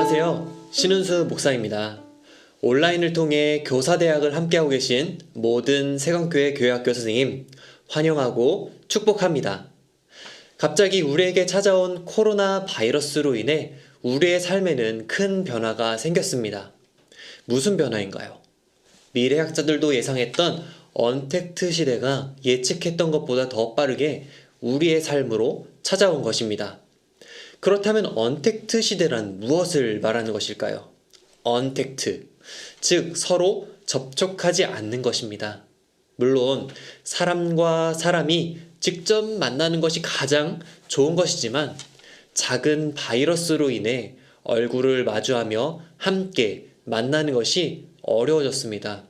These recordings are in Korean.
안녕하세요. 신은수 목사입니다. 온라인을 통해 교사대학을 함께하고 계신 모든 세관교회 교회학교 선생님 환영하고 축복합니다. 갑자기 우리에게 찾아온 코로나 바이러스로 인해 우리의 삶에는 큰 변화가 생겼습니다. 무슨 변화인가요? 미래학자들도 예상했던 언택트 시대가 예측했던 것보다 더 빠르게 우리의 삶으로 찾아온 것입니다. 그렇다면 언택트 시대란 무엇을 말하는 것일까요? 언택트, 즉 서로 접촉하지 않는 것입니다. 물론 사람과 사람이 직접 만나는 것이 가장 좋은 것이지만 작은 바이러스로 인해 얼굴을 마주하며 함께 만나는 것이 어려워졌습니다.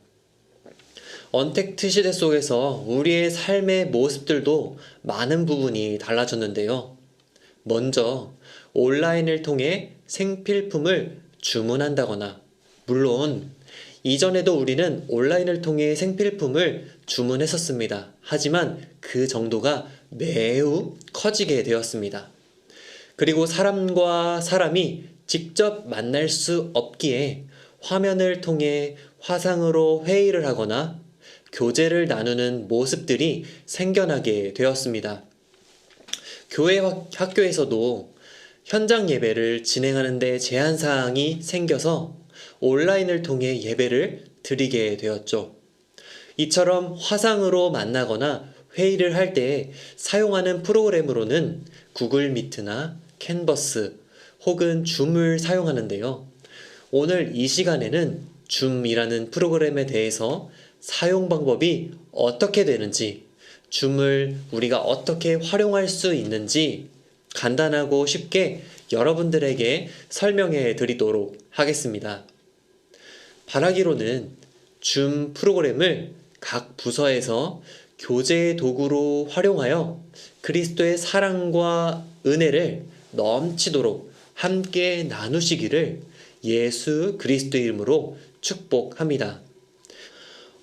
언택트 시대 속에서 우리의 삶의 모습들도 많은 부분이 달라졌는데요. 먼저 온라인을 통해 생필품을 주문한다거나, 물론 이전에도 우리는 온라인을 통해 생필품을 주문했었습니다. 하지만 그 정도가 매우 커지게 되었습니다. 그리고 사람과 사람이 직접 만날 수 없기에 화면을 통해 화상으로 회의를 하거나 교제를 나누는 모습들이 생겨나게 되었습니다. 교회 학교에서도 현장 예배를 진행하는 데 제한사항이 생겨서 온라인을 통해 예배를 드리게 되었죠. 이처럼 화상으로 만나거나 회의를 할 때 사용하는 프로그램으로는 구글 미트나 캔버스 혹은 줌을 사용하는데요. 오늘 이 시간에는 줌이라는 프로그램에 대해서 사용 방법이 어떻게 되는지, 줌을 우리가 어떻게 활용할 수 있는지 간단하고 쉽게 여러분들에게 설명해 드리도록 하겠습니다. 바라기로는 줌 프로그램을 각 부서에서 교제의 도구로 활용하여 그리스도의 사랑과 은혜를 넘치도록 함께 나누시기를 예수 그리스도 이름으로 축복합니다.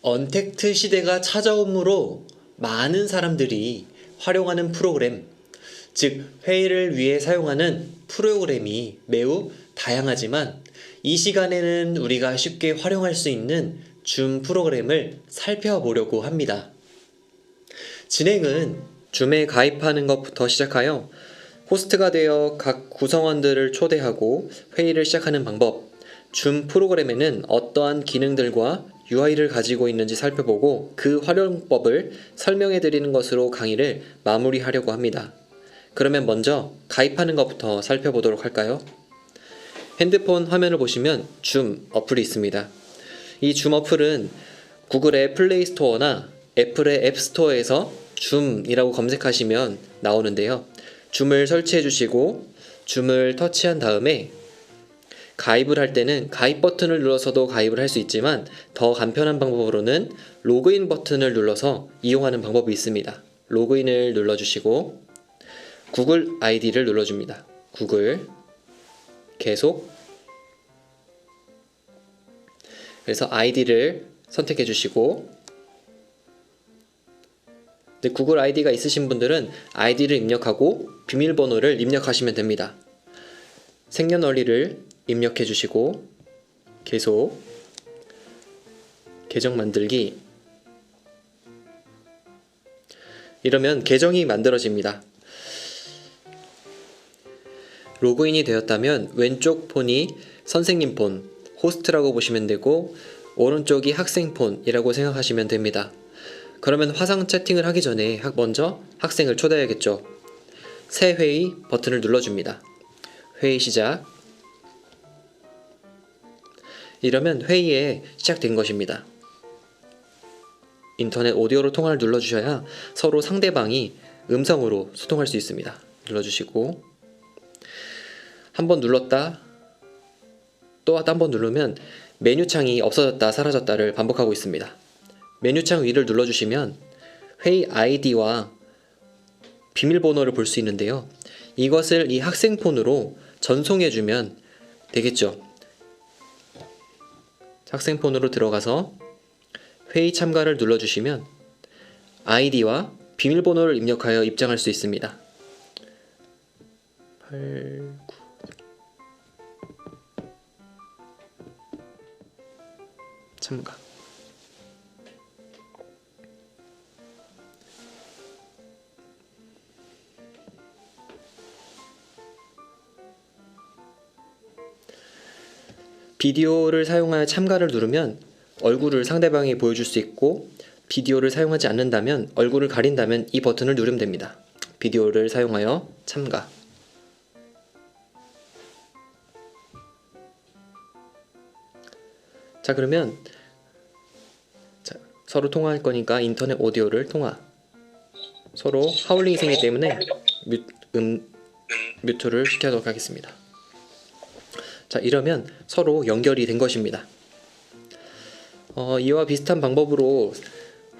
언택트 시대가 찾아오므로 많은 사람들이 활용하는 프로그램, 즉 회의를 위해 사용하는 프로그램이 매우 다양하지만 이 시간에는 우리가 쉽게 활용할 수 있는 줌 프로그램을 살펴보려고 합니다. 진행은 줌에 가입하는 것부터 시작하여 호스트가 되어 각 구성원들을 초대하고 회의를 시작하는 방법, 줌 프로그램에는 어떠한 기능들과 UI를 가지고 있는지 살펴보고 그 활용법을 설명해 드리는 것으로 강의를 마무리하려고 합니다. 그러면 먼저 가입하는 것부터 살펴보도록 할까요? 핸드폰 화면을 보시면 줌 어플이 있습니다. 이 줌 어플은 구글의 플레이 스토어나 애플의 앱 스토어에서 줌이라고 검색하시면 나오는데요. 줌을 설치해 주시고 줌을 터치한 다음에 가입을 할 때는 가입 버튼을 눌러서도 가입을 할 수 있지만 더 간편한 방법으로는 로그인 버튼을 눌러서 이용하는 방법이 있습니다. 로그인을 눌러주시고 구글 아이디를 눌러줍니다. 구글 계속, 그래서 아이디를 선택해 주시고, 구글 아이디가 있으신 분들은 아이디를 입력하고 비밀번호를 입력하시면 됩니다. 생년월일을 입력해 주시고 계속, 계정 만들기, 이러면 계정이 만들어집니다. 로그인이 되었다면 왼쪽 폰이 선생님 폰, 호스트라고 보시면 되고 오른쪽이 학생 폰이라고 생각하시면 됩니다. 그러면 화상 채팅을 하기 전에 먼저 학생을 초대해야겠죠. 새 회의 버튼을 눌러줍니다. 회의 시작. 이러면 회의에 시작된 것입니다. 인터넷 오디오로 통화를 눌러주셔야 서로 상대방이 음성으로 소통할 수 있습니다. 눌러주시고 한번 눌렀다 또 한 번 누르면 메뉴창이 없어졌다 사라졌다를 반복하고 있습니다. 메뉴창 위를 눌러주시면 회의 아이디와 비밀번호를 볼 수 있는데요. 이것을 이 학생폰으로 전송해주면 되겠죠. 학생폰으로 들어가서 회의 참가를 눌러주시면 아이디와 비밀번호를 입력하여 입장할 수 있습니다. 8, 9. 참가. 비디오를 사용하여 참가를 누르면 얼굴을 상대방이 보여줄 수 있고, 비디오를 사용하지 않는다면, 얼굴을 가린다면 이 버튼을 누르면 됩니다. 비디오를 사용하여 참가. 자, 그러면 서로 통화할 거니까 인터넷 오디오를 통화. 서로 하울링이 생기기 때문에 뮤트를 시켜도록 하겠습니다. 자, 이러면 서로 연결이 된 것입니다. 이와 비슷한 방법으로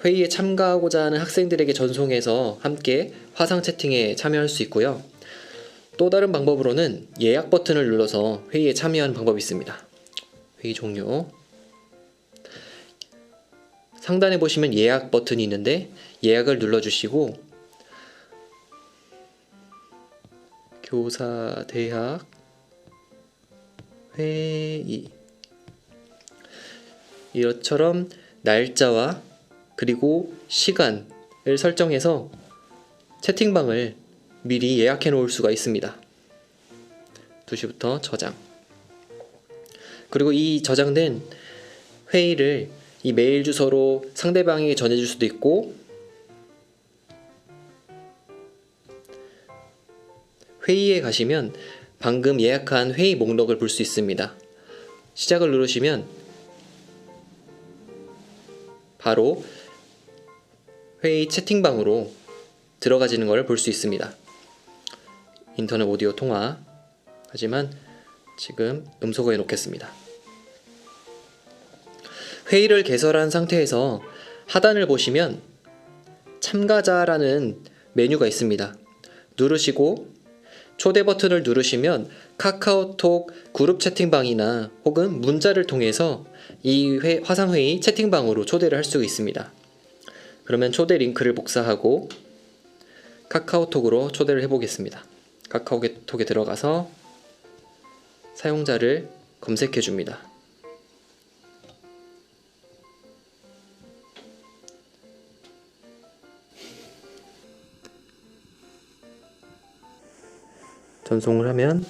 회의에 참가하고자 하는 학생들에게 전송해서 함께 화상 채팅에 참여할 수 있고요. 또 다른 방법으로는 예약 버튼을 눌러서 회의에 참여하는 방법이 있습니다. 회의 종료. 상단에 보시면 예약 버튼이 있는데 예약을 눌러주시고, 교사 대학 회의, 이것처럼 날짜와 그리고 시간을 설정해서 채팅방을 미리 예약해 놓을 수가 있습니다. 2시부터 저장. 그리고 이 저장된 회의를 이 메일 주소로 상대방에게 전해줄 수도 있고, 회의에 가시면 방금 예약한 회의 목록을 볼 수 있습니다. 시작을 누르시면 바로 회의 채팅방으로 들어가지는 것을 볼 수 있습니다. 인터넷 오디오 통화. 하지만 지금 음소거해 놓겠습니다. 회의를 개설한 상태에서 하단을 보시면 참가자라는 메뉴가 있습니다. 누르시고 초대 버튼을 누르시면 카카오톡 그룹 채팅방이나 혹은 문자를 통해서 이 화상회의 채팅방으로 초대를 할 수 있습니다. 그러면 초대 링크를 복사하고 카카오톡으로 초대를 해보겠습니다. 카카오톡에 들어가서 사용자를 검색해 줍니다. 전송을 하면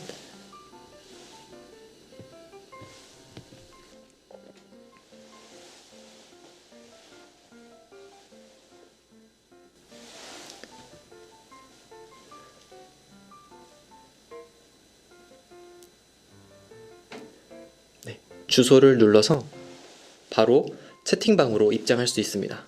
주소를 눌러서 바로 채팅방으로 입장할 수 있습니다.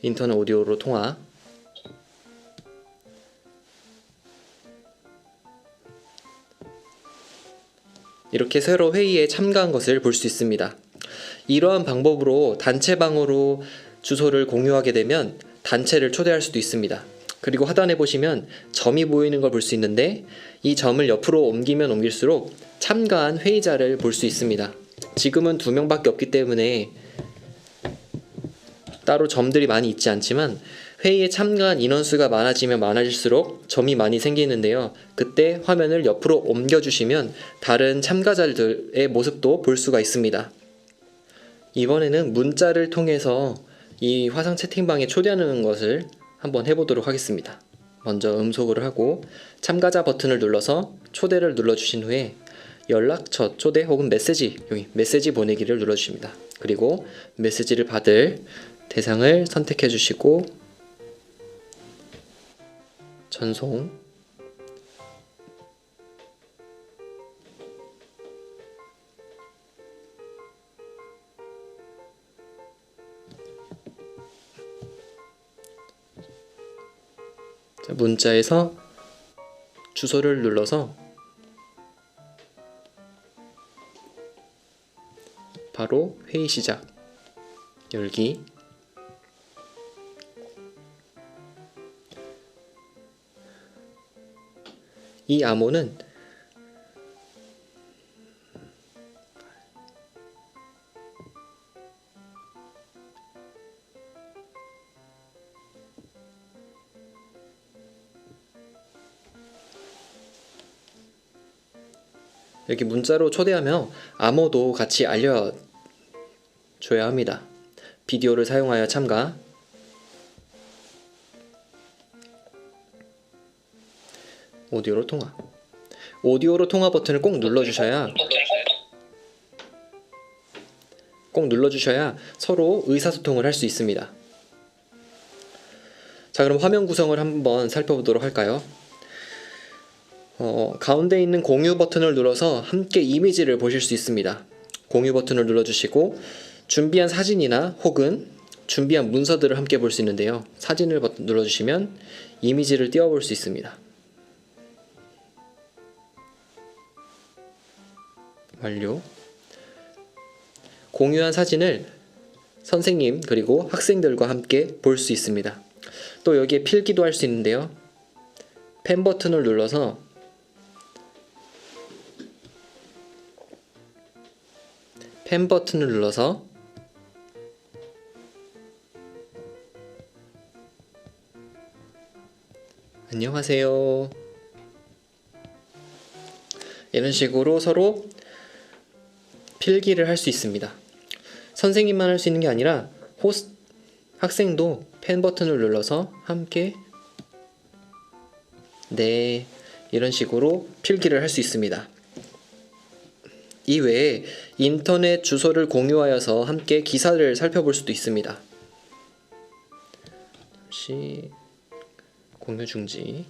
인터넷 오디오로 통화. 이렇게 새로 회의에 참가한 것을 볼 수 있습니다. 이러한 방법으로 단체방으로 주소를 공유하게 되면 단체를 초대할 수도 있습니다. 그리고 하단에 보시면 점이 보이는 걸 볼 수 있는데, 이 점을 옆으로 옮기면 옮길수록 참가한 회의자를 볼 수 있습니다. 지금은 2명밖에 없기 때문에 따로 점들이 많이 있지 않지만, 회의에 참가한 인원수가 많아지면 많아질수록 점이 많이 생기는데요. 그때 화면을 옆으로 옮겨주시면 다른 참가자들의 모습도 볼 수가 있습니다. 이번에는 문자를 통해서 이 화상 채팅방에 초대하는 것을 한번 해보도록 하겠습니다. 먼저 음소거를 하고 참가자 버튼을 눌러서 초대를 눌러주신 후에 연락처 초대 혹은 메시지, 여기 메시지 보내기를 눌러주십니다. 그리고 메시지를 받을 대상을 선택해 주시고 전송. 자, 문자에서 주소를 눌러서 바로 회의 시작 열기. 이 암호는 이렇게 문자로 초대하며 암호도 같이 알려줘야 합니다. 비디오를 사용하여 참가. 오디오로 통화. 오디오로 통화 버튼을 꼭 눌러주셔야 서로 의사소통을 할 수 있습니다. 자, 그럼 화면 구성을 한번 살펴보도록 할까요? 가운데 있는 공유 버튼을 눌러서 함께 이미지를 보실 수 있습니다. 공유 버튼을 눌러주시고 준비한 사진이나 혹은 준비한 문서들을 함께 볼 수 있는데요. 사진을 눌러주시면 이미지를 띄워볼 수 있습니다. 완료. 공유한 사진을 선생님 그리고 학생들과 함께 볼 수 있습니다. 또 여기에 필기도 할 수 있는데요. 펜 버튼을 눌러서 안녕하세요. 이런 식으로 서로 필기를 할 수 있습니다. 선생님만 할 수 있는 게 아니라 학생도 펜 버튼을 눌러서 함께 네, 이런 식으로 필기를 할 수 있습니다. 이외에 인터넷 주소를 공유하여서 함께 기사를 살펴볼 수도 있습니다. 잠시 공유 중지.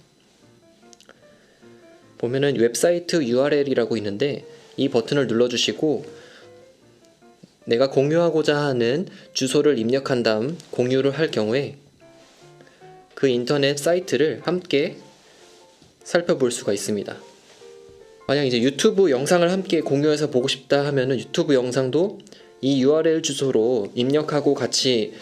보면은 웹사이트 URL이라고 있는데 이 버튼을 눌러주시고 내가 공유하고자 하는 주소를 입력한 다음 공유를 할 경우에 그 인터넷 사이트를 함께 살펴볼 수가 있습니다. 만약 이제 유튜브 영상을 함께 공유해서 보고 싶다 하면은 유튜브 영상도 이 URL 주소로 입력하고 같이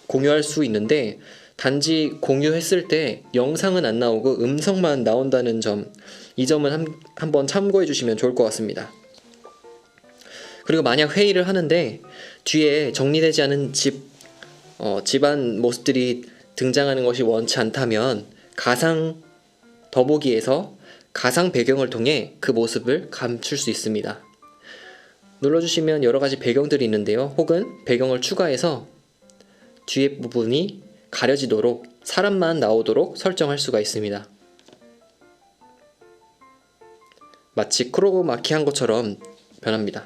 공유할 수 있는데 단지 공유했을 때 영상은 안 나오고 음성만 나온다는 점, 이 점은 한번 참고해 주시면 좋을 것 같습니다. 그리고 만약 회의를 하는데 뒤에 정리되지 않은 집안 모습들이 등장하는 것이 원치 않다면 가상 더보기에서 가상 배경을 통해 그 모습을 감출 수 있습니다. 눌러주시면 여러가지 배경들이 있는데요. 혹은 배경을 추가해서 뒤에 부분이 가려지도록 사람만 나오도록 설정할 수가 있습니다. 마치 크로마키한 것처럼 변합니다.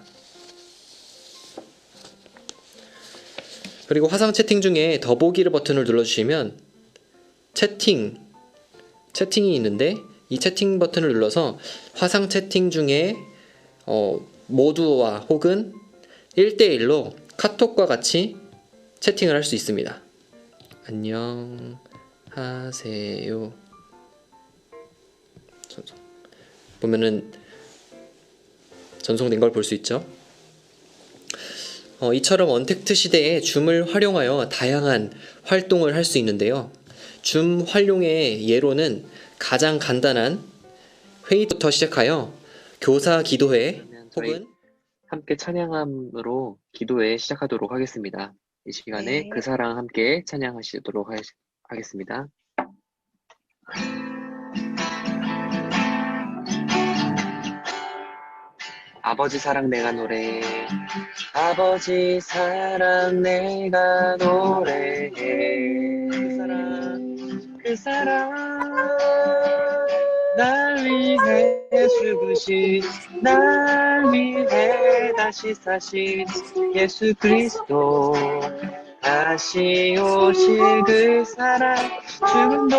그리고 화상 채팅 중에 더보기 버튼을 눌러주시면 채팅이 있는데 이 채팅 버튼을 눌러서 화상 채팅 중에 모두와 혹은 1대1로 카톡과 같이 채팅을 할 수 있습니다. 안녕하세요. 보면은 전송된 걸 볼 수 있죠. 이처럼 언택트 시대에 줌을 활용하여 다양한 활동을 할 수 있는데요. 줌 활용의 예로는 가장 간단한 회의부터 시작하여 교사 기도회 혹은 함께 찬양함으로 기도회 시작하도록 하겠습니다. 이 시간에 그 사랑 함께 찬양하시도록 하겠습니다. 아버지 사랑 내가 노래해. 아버지 사랑 내가 노래해. 그 사랑 날 위해 죽으신 날 위해 다시 사신 예수 그리스도 다시 오실 그 사랑 죽음도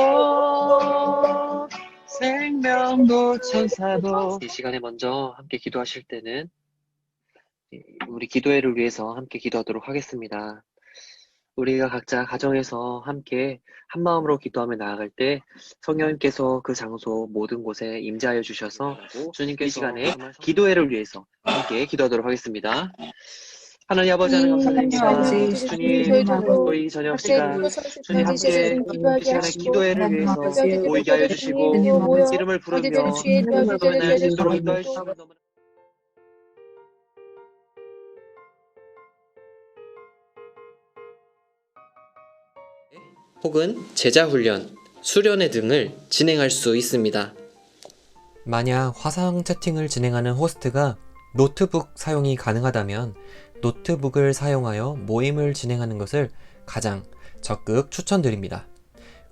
생명도 천사도. 이 시간에 먼저 함께 기도하실 때는 우리 기도회를 위해서 함께 기도하도록 하겠습니다. 우리가 각자 가정에서 함께 한마음으로 기도하며 나아갈 때 성령님께서 그 장소 모든 곳에 임재하여 주셔서 주님께서 이 시간에 기도회를 위해서 함께 기도하도록 하겠습니다. 하나님 아버지 하나님 감사드립니다. 주님 저희 저녁 시간 주님 함께 이 시간에 기도회를 위해서 모이게 하여 주시고 이름을 부르며 그분의 날 수 있도록 인도하여 주시고 혹은 제자 훈련, 수련회 등을 진행할 수 있습니다. 만약 화상 채팅을 진행하는 호스트가 노트북 사용이 가능하다면 노트북을 사용하여 모임을 진행하는 것을 가장 적극 추천드립니다.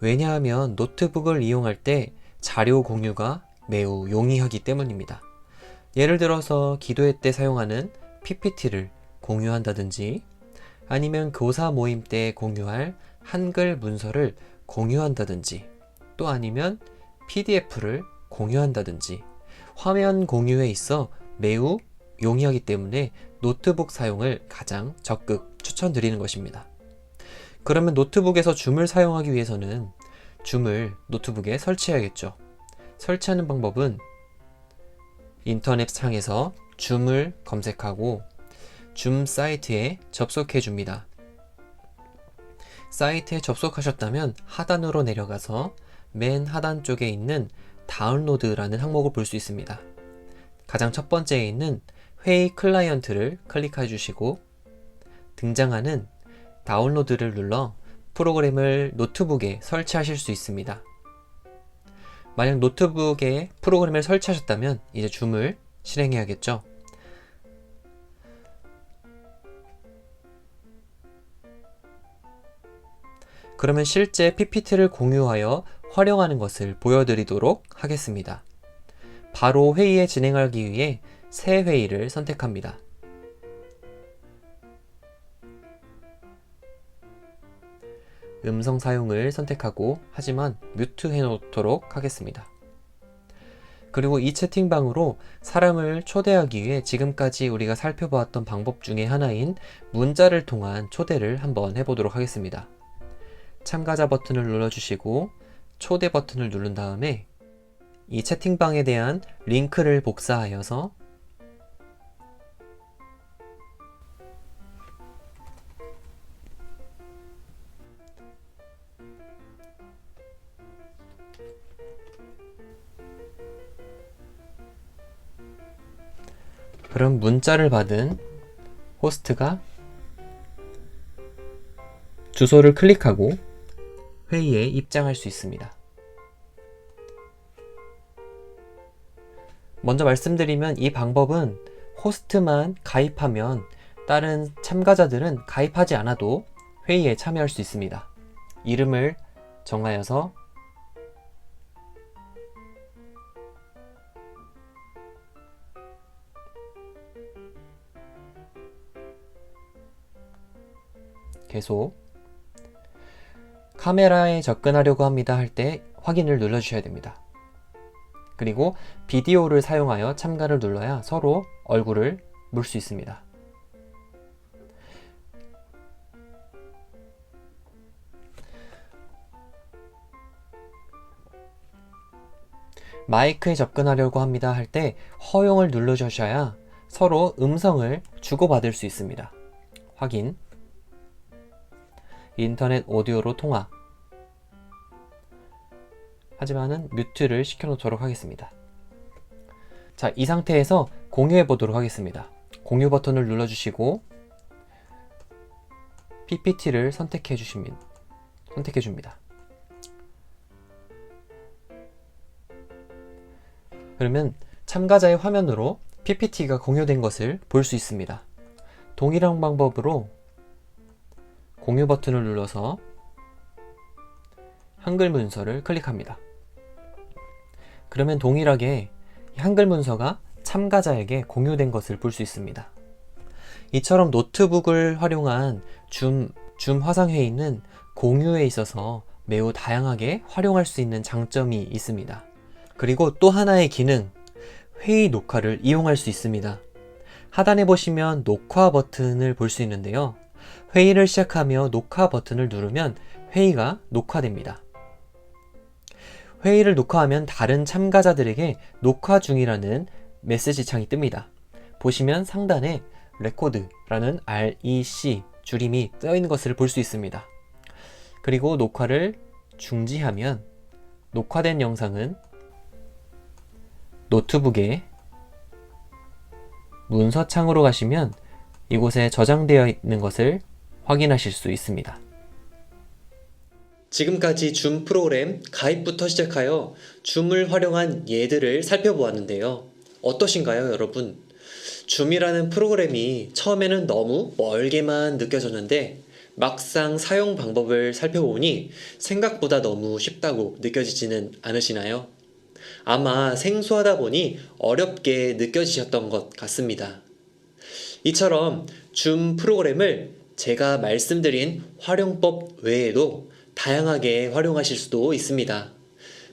왜냐하면 노트북을 이용할 때 자료 공유가 매우 용이하기 때문입니다. 예를 들어서 기도회 때 사용하는 PPT를 공유한다든지 아니면 교사 모임 때 공유할 한글 문서를 공유한다든지 또 아니면 PDF를 공유한다든지 화면 공유에 있어 매우 용이하기 때문에 노트북 사용을 가장 적극 추천드리는 것입니다. 그러면 노트북에서 줌을 사용하기 위해서는 줌을 노트북에 설치해야겠죠. 설치하는 방법은 인터넷 창에서 줌을 검색하고 줌 사이트에 접속해 줍니다. 사이트에 접속하셨다면 하단으로 내려가서 맨 하단 쪽에 있는 다운로드라는 항목을 볼 수 있습니다. 가장 첫 번째에 있는 회의 클라이언트를 클릭해 주시고 등장하는 다운로드를 눌러 프로그램을 노트북에 설치하실 수 있습니다. 만약 노트북에 프로그램을 설치하셨다면 이제 줌을 실행해야겠죠. 그러면 실제 PPT를 공유하여 활용하는 것을 보여드리도록 하겠습니다. 바로 회의에 진행하기 위해 새 회의를 선택합니다. 음성 사용을 선택하고 하지만 뮤트 해놓도록 하겠습니다. 그리고 이 채팅방으로 사람을 초대하기 위해 지금까지 우리가 살펴보았던 방법 중에 하나인 문자를 통한 초대를 한번 해보도록 하겠습니다. 참가자 버튼을 눌러주시고 초대 버튼을 누른 다음에 이 채팅방에 대한 링크를 복사하여서 그럼 문자를 받은 호스트가 주소를 클릭하고 회의에 입장할 수 있습니다. 먼저 말씀드리면 이 방법은 호스트만 가입하면 다른 참가자들은 가입하지 않아도 회의에 참여할 수 있습니다. 이름을 정하여서 계속 카메라에 접근하려고 합니다 할 때 확인을 눌러주셔야 됩니다. 그리고 비디오를 사용하여 참가를 눌러야 서로 얼굴을 볼 수 있습니다. 마이크에 접근하려고 합니다 할 때 허용을 눌러주셔야 서로 음성을 주고받을 수 있습니다. 확인. 인터넷 오디오로 통화. 하지만은 뮤트를 시켜놓도록 하겠습니다. 자, 이 상태에서 공유해 보도록 하겠습니다. 공유 버튼을 눌러주시고 PPT를 선택해 줍니다. 그러면 참가자의 화면으로 PPT가 공유된 것을 볼 수 있습니다. 동일한 방법으로 공유 버튼을 눌러서 한글 문서를 클릭합니다. 그러면 동일하게 한글 문서가 참가자에게 공유된 것을 볼 수 있습니다. 이처럼 노트북을 활용한 줌 화상회의는 공유에 있어서 매우 다양하게 활용할 수 있는 장점이 있습니다. 그리고 또 하나의 기능, 회의 녹화를 이용할 수 있습니다. 하단에 보시면 녹화 버튼을 볼 수 있는데요. 회의를 시작하며 녹화 버튼을 누르면 회의가 녹화됩니다. 회의를 녹화하면 다른 참가자들에게 녹화 중이라는 메시지 창이 뜹니다. 보시면 상단에 레코드라는 REC 줄임이 떠 있는 것을 볼 수 있습니다. 그리고 녹화를 중지하면 녹화된 영상은 노트북에 문서 창으로 가시면 이곳에 저장되어 있는 것을 확인하실 수 있습니다. 지금까지 줌 프로그램 가입부터 시작하여 줌을 활용한 예들을 살펴보았는데요. 어떠신가요, 여러분? 줌이라는 프로그램이 처음에는 너무 멀게만 느껴졌는데 막상 사용 방법을 살펴보니 생각보다 너무 쉽다고 느껴지지는 않으시나요? 아마 생소하다 보니 어렵게 느껴지셨던 것 같습니다. 이처럼 줌 프로그램을 제가 말씀드린 활용법 외에도 다양하게 활용하실 수도 있습니다.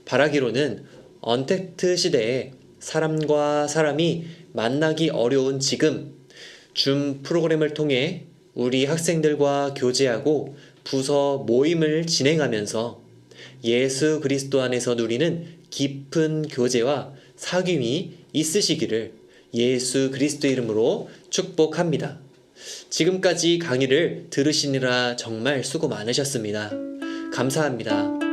바라기로는 언택트 시대에 사람과 사람이 만나기 어려운 지금 줌 프로그램을 통해 우리 학생들과 교제하고 부서 모임을 진행하면서 예수 그리스도 안에서 누리는 깊은 교제와 사귐이 있으시기를 예수 그리스도 이름으로 축복합니다. 지금까지 강의를 들으시느라 정말 수고 많으셨습니다. 감사합니다.